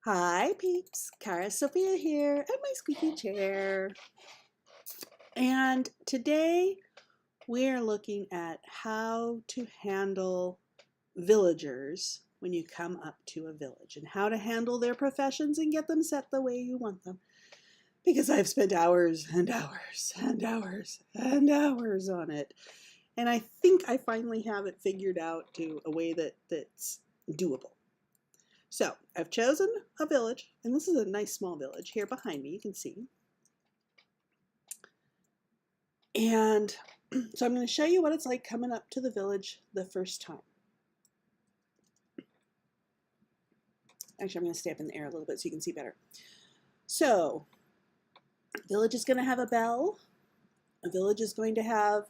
Hi peeps, Cara Sophia here at my squeaky chair. And today we are looking at how to handle villagers when you come up to a village and how to handle their professions and get them set the way you want them. Because I've spent hours and hours and hours and hours on it. And I think I finally have it figured out to a way that's doable. So I've chosen a village, and this is a nice small village here behind me, you can see. And so I'm going to show you what it's like coming up to the village the first time. Actually, I'm going to stay up in the air a little bit so you can see better. So, a village is going to have a bell. A village is going to have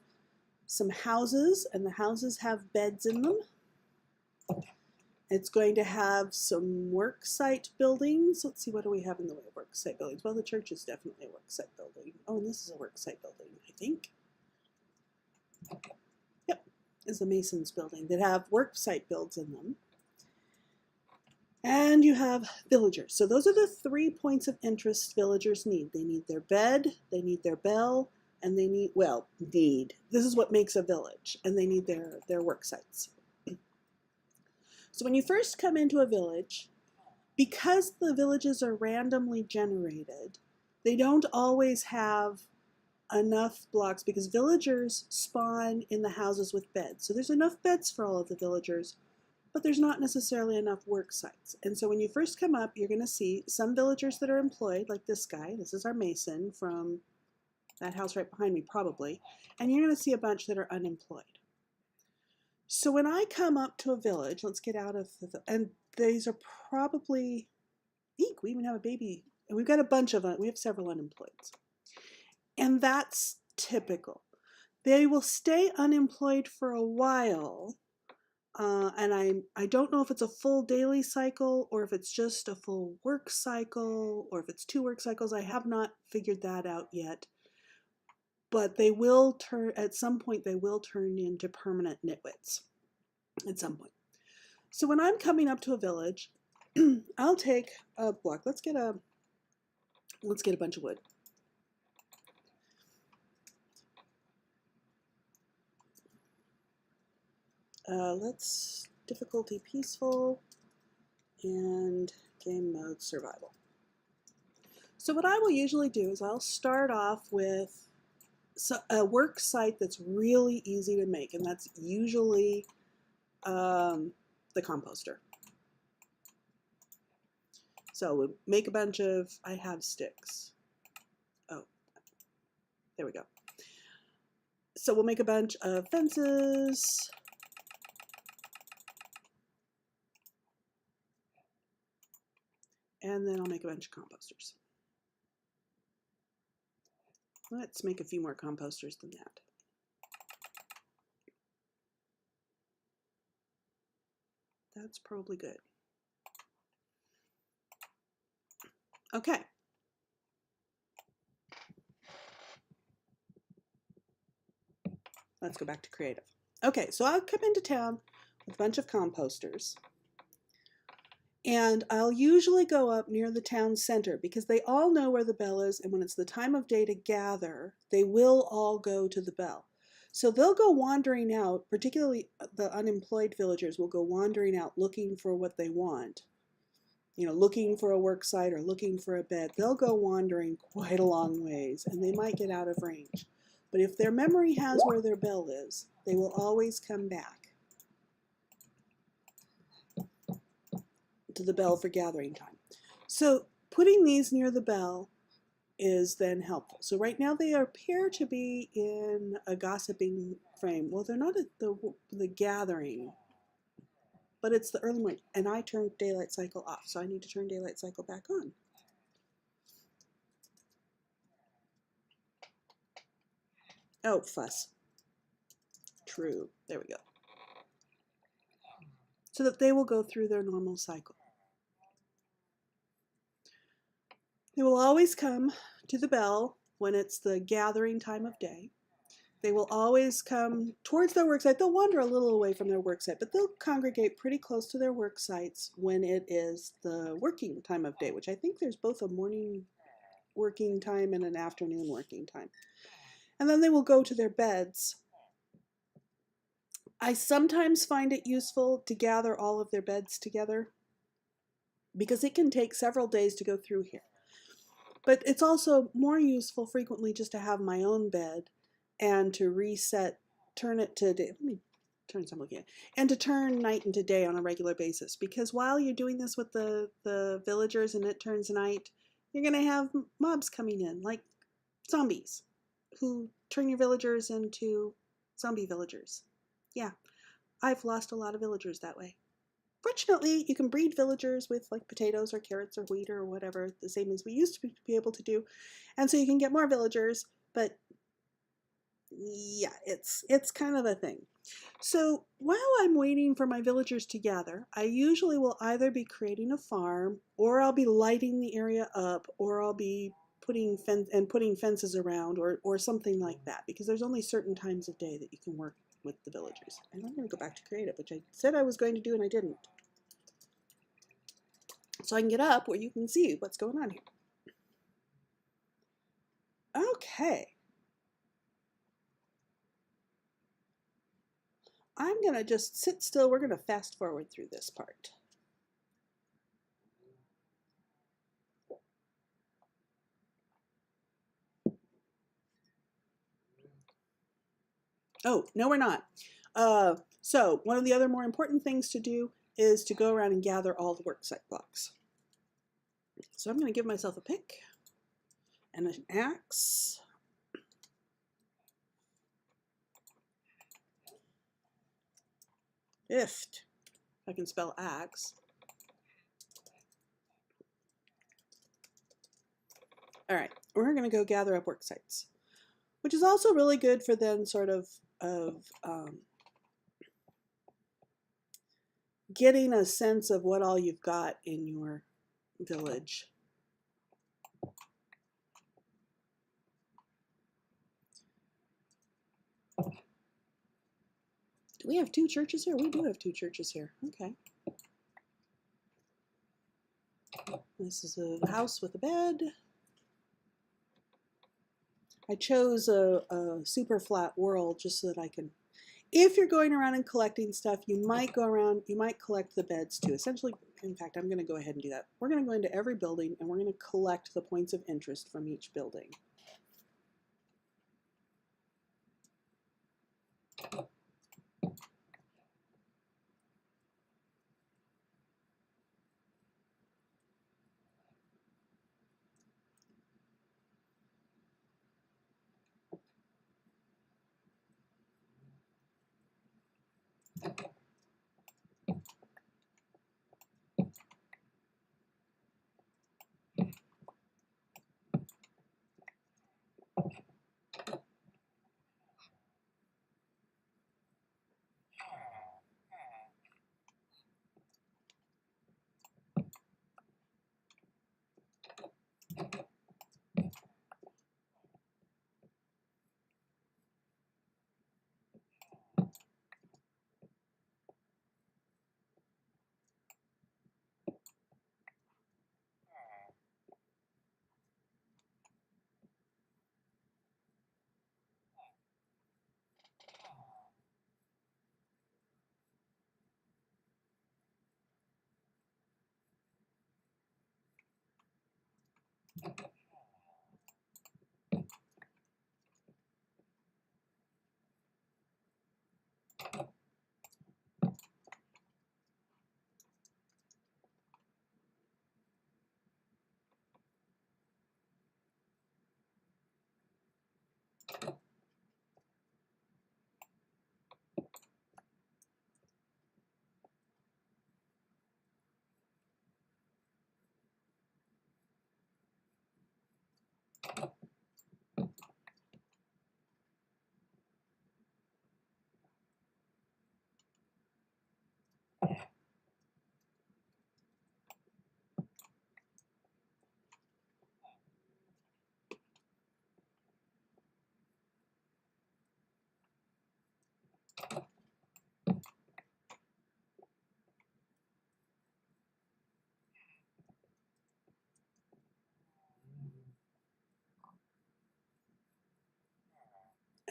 some houses, and the houses have beds in them. It's going to have some work site buildings. Let's see, what do we have in the way of work site buildings? Well, the church is definitely a work site building. Oh, and this is a work site building, I think. Yep, is the Masons building that have work site builds in them. And you have villagers. So those are the 3 points of interest villagers need. They need their bed, they need their bell, and they need, well, need. This is what makes a village, and they need their work sites. So when you first come into a village, because the villages are randomly generated, they don't always have enough blocks because villagers spawn in the houses with beds. So there's enough beds for all of the villagers, but there's not necessarily enough work sites. And so when you first come up, you're going to see some villagers that are employed, like this guy. This is our mason from that house right behind me, probably. And you're going to see a bunch that are unemployed. So when I come up to a village, let's get out of the, and these are probably, eek, we even have a baby. And we've got a bunch of, we have several unemployeds. And that's typical. They will stay unemployed for a while. And I don't know if it's a full daily cycle or if it's just a full work cycle or if it's 2 work cycles. I have not figured that out yet. But they will turn, at some point, they will turn into permanent nitwits at some point. So when I'm coming up to a village, I'll take a block. Let's get a bunch of wood. Let's difficulty peaceful and game mode survival. So what I will usually do is I'll start off with a work site that's really easy to make, and that's usually the composter. So we'll make a bunch of, I have sticks. Oh, there we go. So we'll make a bunch of fences. And then I'll make a bunch of composters. Let's make a few more composters than that. That's probably good. Okay. Let's go back to creative. Okay, so I'll come into town with a bunch of composters. And I'll usually go up near the town center because they all know where the bell is, and when it's the time of day to gather, they will all go to the bell. So they'll go wandering out, particularly the unemployed villagers will go wandering out looking for what they want. You know, looking for a work site or looking for a bed. They'll go wandering quite a long ways, and they might get out of range. But if their memory has where their bell is, they will always come back to the bell for gathering time. So putting these near the bell is then helpful. So right now they appear to be in a gossiping frame. Well, they're not at the gathering, but it's the early morning, and I turned daylight cycle off, so I need to turn daylight cycle back on. Oh, fuss. True. There we go. So that they will go through their normal cycle. They will always come to the bell when it's the gathering time of day. They will always come towards their work site. They'll wander a little away from their work site, but they'll congregate pretty close to their work sites when it is the working time of day, which I think there's both a morning working time and an afternoon working time. And then they will go to their beds. I sometimes find it useful to gather all of their beds together because it can take several days to go through here. But it's also more useful frequently just to have my own bed and to reset, turn it to day. Let me turn something again. And to turn night into day on a regular basis. Because while you're doing this with the villagers and it turns night, you're going to have mobs coming in, like zombies, who turn your villagers into zombie villagers. Yeah, I've lost a lot of villagers that way. Fortunately, you can breed villagers with like potatoes or carrots or wheat or whatever, the same as we used to be able to do. And so you can get more villagers, but yeah, it's kind of a thing. So while I'm waiting for my villagers to gather, I usually will either be creating a farm, or I'll be lighting the area up, or I'll be putting fences around, or something like that, because there's only certain times of day that you can work with the villagers. And I'm going to go back to creative, which I said I was going to do and I didn't. So I can get up where you can see what's going on here. Okay. I'm going to just sit still. We're going to fast forward through this part. Oh, no, we're not. So one of the other more important things to do is to go around and gather all the worksite blocks. So I'm going to give myself a pick and an axe. If I can spell axe. All right, we're going to go gather up worksites, which is also really good for then sort of getting a sense of what all you've got in your village. Do we have two churches here? We do have two churches here. Okay. This is a house with a bed. I chose a super flat world just so that I can, if you're going around and collecting stuff, you might go around, you might collect the beds too. Essentially, in fact, I'm going to go ahead and do that. We're going to go into every building and we're going to collect the points of interest from each building.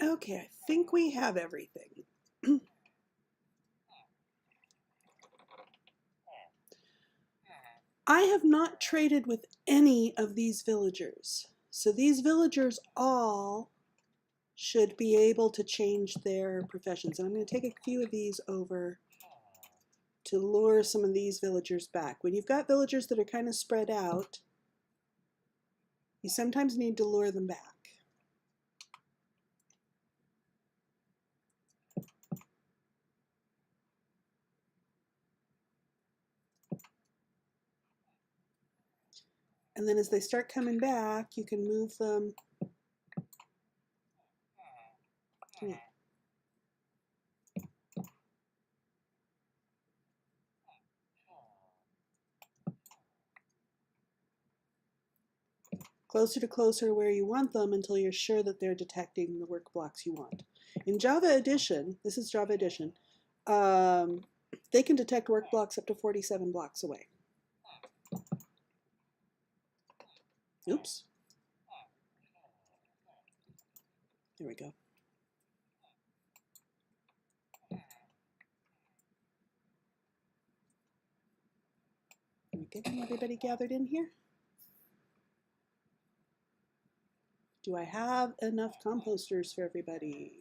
Okay, I think we have everything. I have not traded with any of these villagers. So these villagers all should be able to change their professions. And I'm going to take a few of these over to lure some of these villagers back. When you've got villagers that are kind of spread out, you sometimes need to lure them back. And then as they start coming back, you can move them. Yeah. Closer to where you want them until you're sure that they're detecting the work blocks you want. In Java Edition, this is Java Edition, they can detect work blocks up to 47 blocks away. Oops. There we go. Are we getting everybody gathered in here? Do I have enough composters for everybody?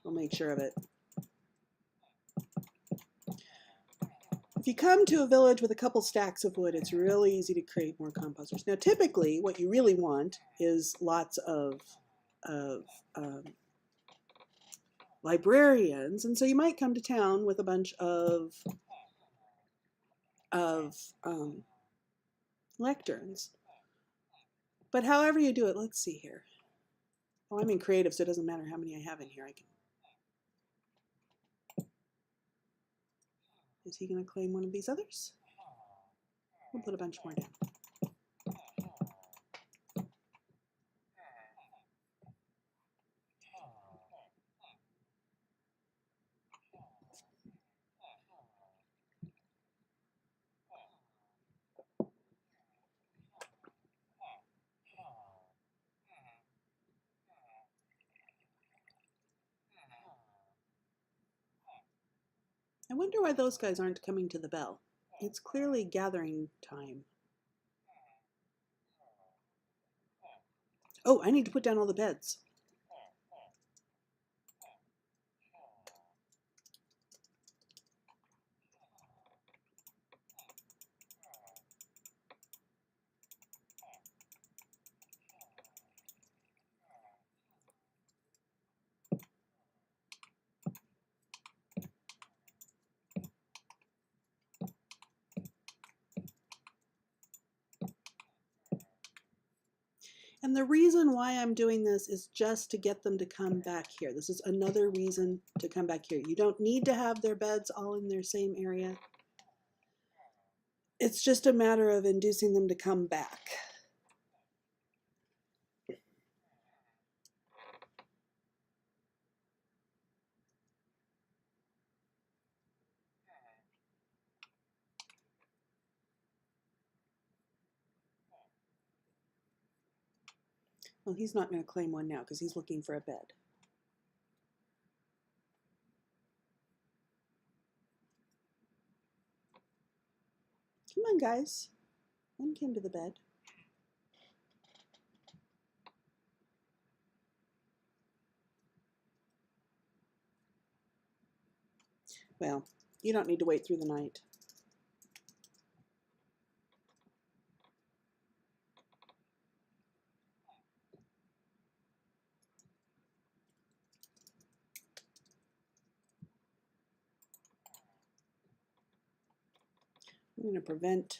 We'll make sure of it. If you come to a village with a couple stacks of wood, it's really easy to create more composters. Now, typically, what you really want is lots of librarians, and so you might come to town with a bunch of lecterns. But however you do it, let's see here. Oh, I'm in creative, so it doesn't matter how many I have in here. I can. Is he going to claim one of these others? We'll put a bunch more down. I wonder why those guys aren't coming to the bell. It's clearly gathering time. Oh, I need to put down all the beds. And the reason why I'm doing this is just to get them to come back here. This is another reason to come back here. You don't need to have their beds all in their same area. It's just a matter of inducing them to come back. Well, he's not going to claim one now because he's looking for a bed. Come on, guys. One came to the bed. Well, you don't need to wait through the night. I'm going to prevent.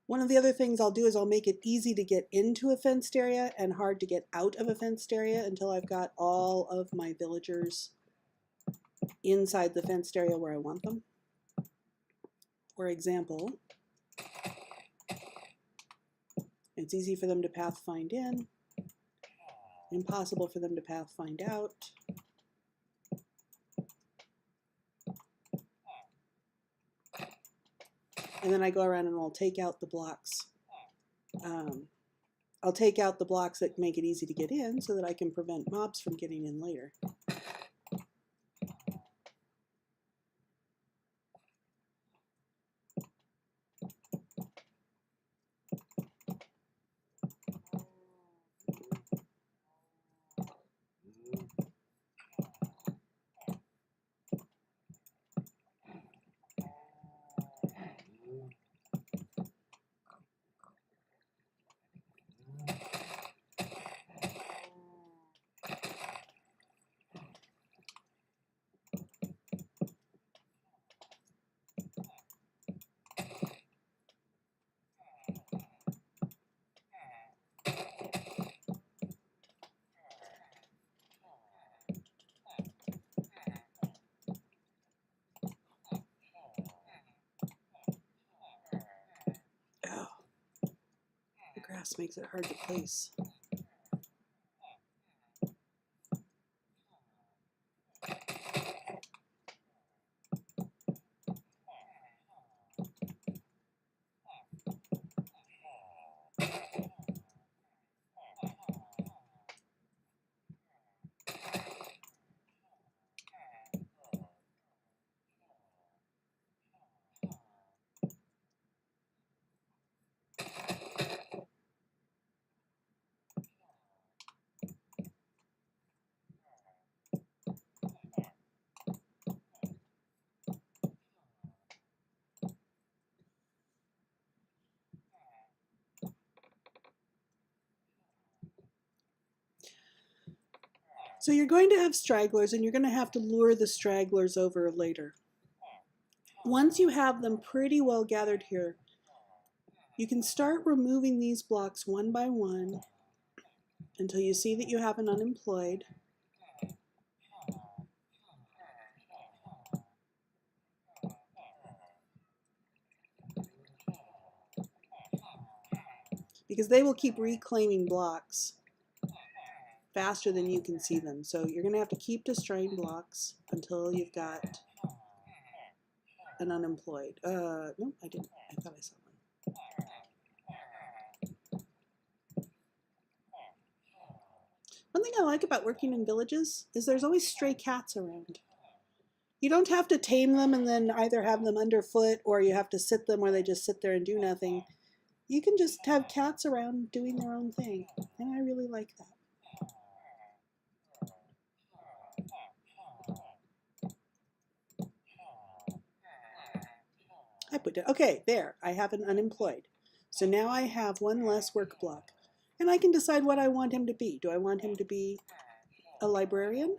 One of the other things I'll do is I'll make it easy to get into a fenced area and hard to get out of a fenced area until I've got all of my villagers inside the fenced area where I want them. For example, it's easy for them to pathfind in, impossible for them to pathfind out. And then I go around and I'll take out the blocks. I'll take out the blocks that make it easy to get in so that I can prevent mobs from getting in later. Oh, the grass makes it hard to place. So you're going to have stragglers, and you're going to have to lure the stragglers over later. Once you have them pretty well gathered here, you can start removing these blocks one by one until you see that you have an unemployed. Because they will keep reclaiming blocks faster than you can see them. So you're going to have to keep destroying blocks until you've got an unemployed. No, I didn't. I thought I saw one. One thing I like about working in villages is there's always stray cats around. You don't have to tame them and then either have them underfoot or you have to sit them where they just sit there and do nothing. You can just have cats around doing their own thing, and I really like that. I put it, okay, there, I have an unemployed. So now I have one less work block, and I can decide what I want him to be. Do I want him to be a librarian?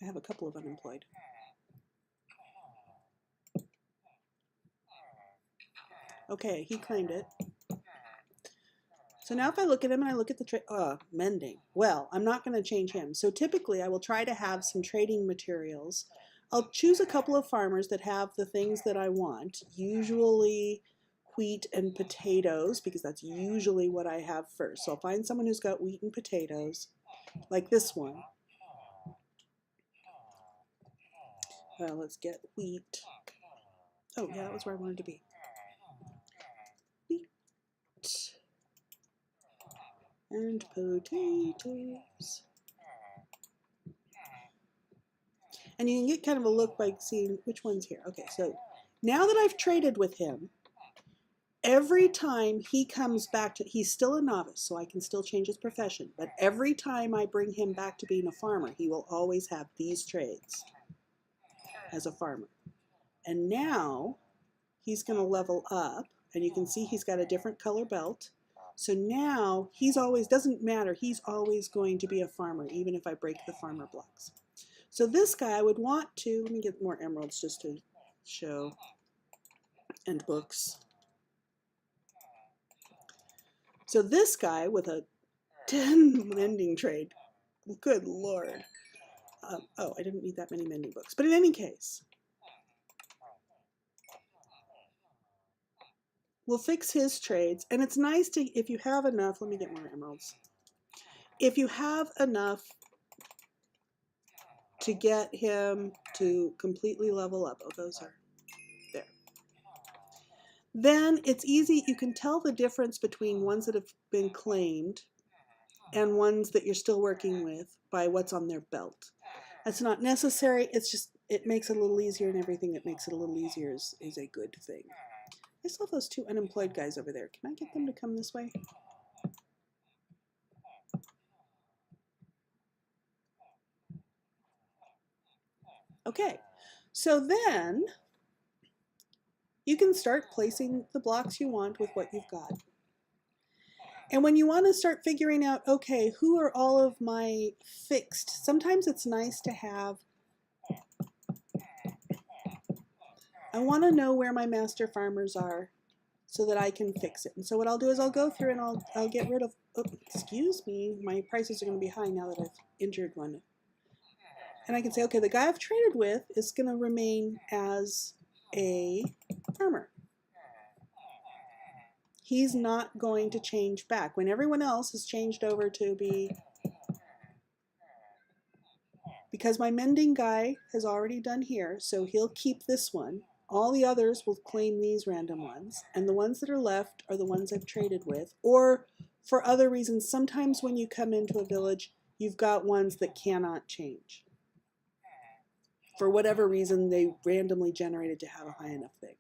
I have a couple of unemployed. Okay, he claimed it. So now if I look at him and I look at the mending. Well, I'm not going to change him. So typically I will try to have some trading materials. I'll choose a couple of farmers that have the things that I want, usually wheat and potatoes, because that's usually what I have first. So I'll find someone who's got wheat and potatoes, like this one. Let's get wheat. Oh, yeah, that was where I wanted to be. Wheat and potatoes. And you can get kind of a look by seeing which one's here. Okay, so now that I've traded with him, every time he comes back to, he's still a novice, so I can still change his profession, but every time I bring him back to being a farmer, he will always have these trades as a farmer. And now he's going to level up, and you can see he's got a different color belt. So now he's always, doesn't matter, he's always going to be a farmer, even if I break the farmer blocks. So this guy I would want to, let me get more emeralds just to show, and books. So this guy with a 10 mending trade, good Lord. Oh, I didn't need that many mending books. But in any case, we'll fix his trades. And it's nice to, if you have enough, let me get more emeralds. If you have enough to get him to completely level up. Oh, those are there. Then it's easy. You can tell the difference between ones that have been claimed and ones that you're still working with by what's on their belt. That's not necessary. It's just, it makes it a little easier, and everything that makes it a little easier is a good thing. I still have those two unemployed guys over there. Can I get them to come this way? Okay, so then you can start placing the blocks you want with what you've got. And when you want to start figuring out, okay, who are all of my fixed, sometimes it's nice to have, I want to know where my master farmers are so that I can fix it. And so what I'll do is I'll go through and I'll get rid of, oh, excuse me, my prices are going to be high now that I've injured one. And I can say, okay, the guy I've traded with is going to remain as a farmer. He's not going to change back. When everyone else has changed over to be, because my mending guy has already done here, so he'll keep this one. All the others will claim these random ones, and the ones that are left are the ones I've traded with, or for other reasons. Sometimes when you come into a village, you've got ones that cannot change. For whatever reason, they randomly generated to have a high enough thing.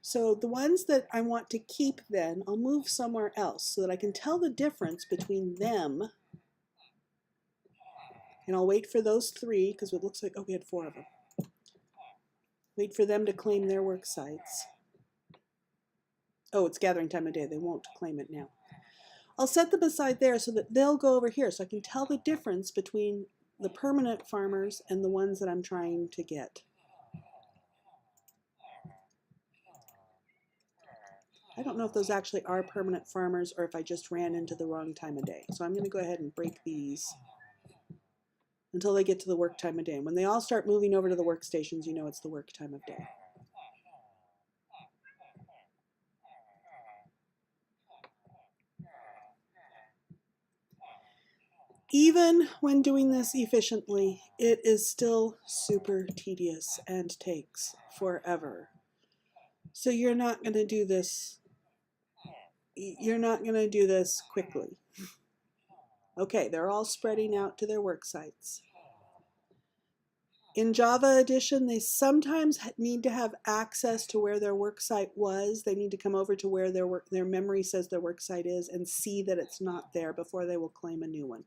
So the ones that I want to keep then, I'll move somewhere else so that I can tell the difference between them. And I'll wait for those three, because it looks like, oh, we had 4 of them. Wait for them to claim their work sites. Oh, it's gathering time of day. They won't claim it now. I'll set them aside there so that they'll go over here, so I can tell the difference between the permanent farmers and the ones that I'm trying to get. I don't know if those actually are permanent farmers or if I just ran into the wrong time of day. So I'm going to go ahead and break these until they get to the work time of day. And when they all start moving over to the workstations, you know it's the work time of day. Even when doing this efficiently, it is still super tedious and takes forever. So you're not going to do this. You're not going to do this quickly. Okay, they're all spreading out to their work sites. In Java Edition, they sometimes need to have access to where their work site was. They need to come over to where their memory says their work site is and see that it's not there before they will claim a new one.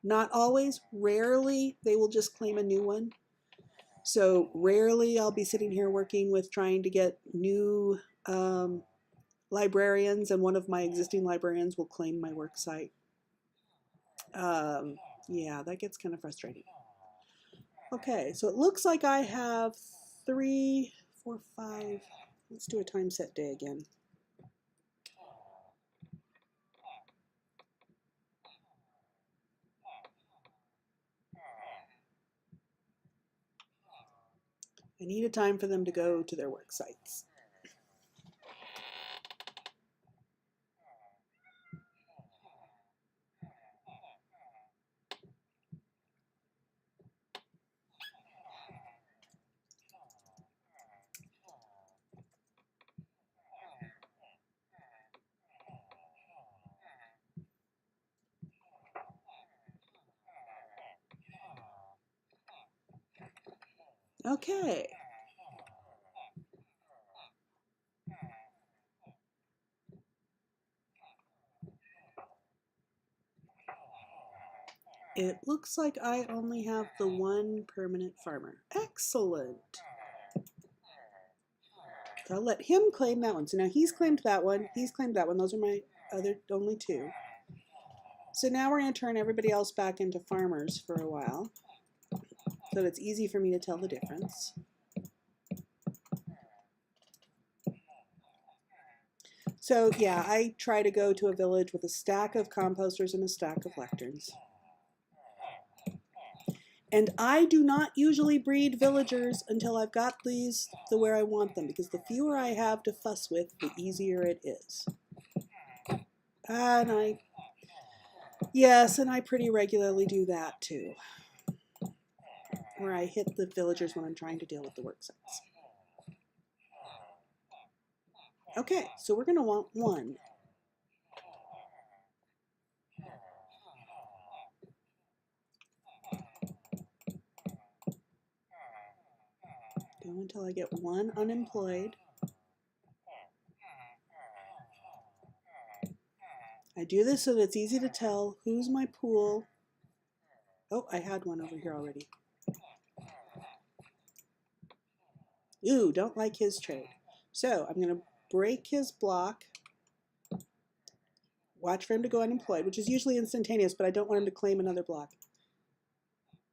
Not always, rarely they will just claim a new one. So rarely I'll be sitting here working with trying to get new librarians, and one of my existing librarians will claim my work site. Yeah, that gets kind of frustrating. Okay, so it looks like I have 3, 4, 5. Let's do a time set day again. I need a time for them to go to their work sites. Okay. It looks like I only have the one permanent farmer. Excellent. I'll let him claim that one. So now he's claimed that one. He's claimed that one. Those are my only 2. So now we're going to turn everybody else back into farmers for a while, so that it's easy for me to tell the difference. So yeah, I try to go to a village with a stack of composters and a stack of lecterns. And I do not usually breed villagers until I've got these to where I want them, because the fewer I have to fuss with, the easier it is. And I pretty regularly do that too. where I hit the villagers when I'm trying to deal with the work sites. Okay, so we're going to want 1. Go until I get 1 unemployed. I do this so that it's easy to tell who's my pool. Oh, I had one over here already. Ooh, don't like his trade. So I'm going to break his block. Watch for him to go unemployed, which is usually instantaneous, but I don't want him to claim another block.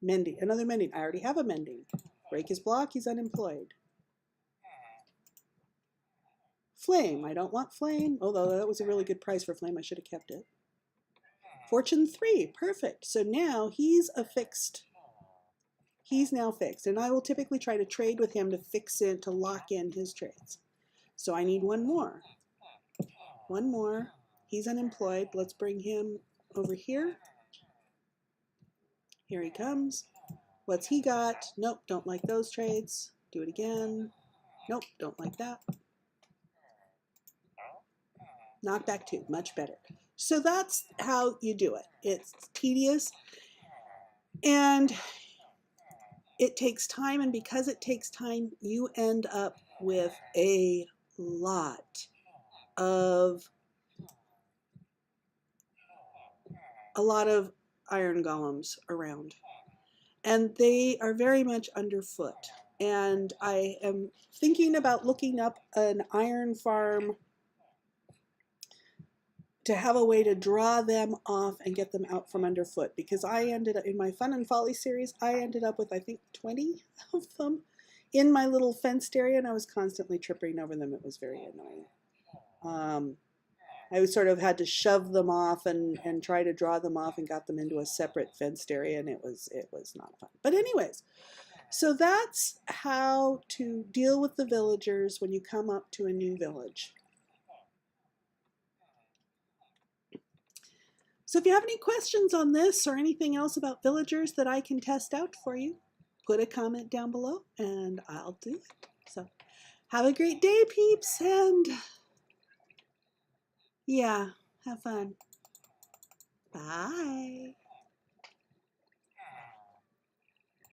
Mending, another mending. I already have a mending. Break his block, he's unemployed. Flame, I don't want flame, although that was a really good price for flame. I should have kept it. Fortune 3, perfect. So now he's a fixed. He's now fixed, and I will typically try to trade with him to fix it, to lock in his trades. So I need 1 more. 1 more. He's unemployed. Let's bring him over here. Here he comes. What's he got? Nope, don't like those trades. Do it again. Nope, don't like that. Knockback 2, much better. So that's how you do it. It's tedious and it takes time, and because it takes time, you end up with a lot of iron golems around, and they are very much underfoot. And I am thinking about looking up an iron farm to have a way to draw them off and get them out from underfoot, because I ended up, in my Fun and Folly series, I ended up with I think 20 of them in my little fenced area, and I was constantly tripping over them. It was very annoying. I sort of had to shove them off and try to draw them off, and got them into a separate fenced area, and it was not fun. But anyways, so that's how to deal with the villagers when you come up to a new village. So if you have any questions on this or anything else about villagers that I can test out for you, put a comment down below and I'll do it. So have a great day, peeps, and yeah, have fun. Bye.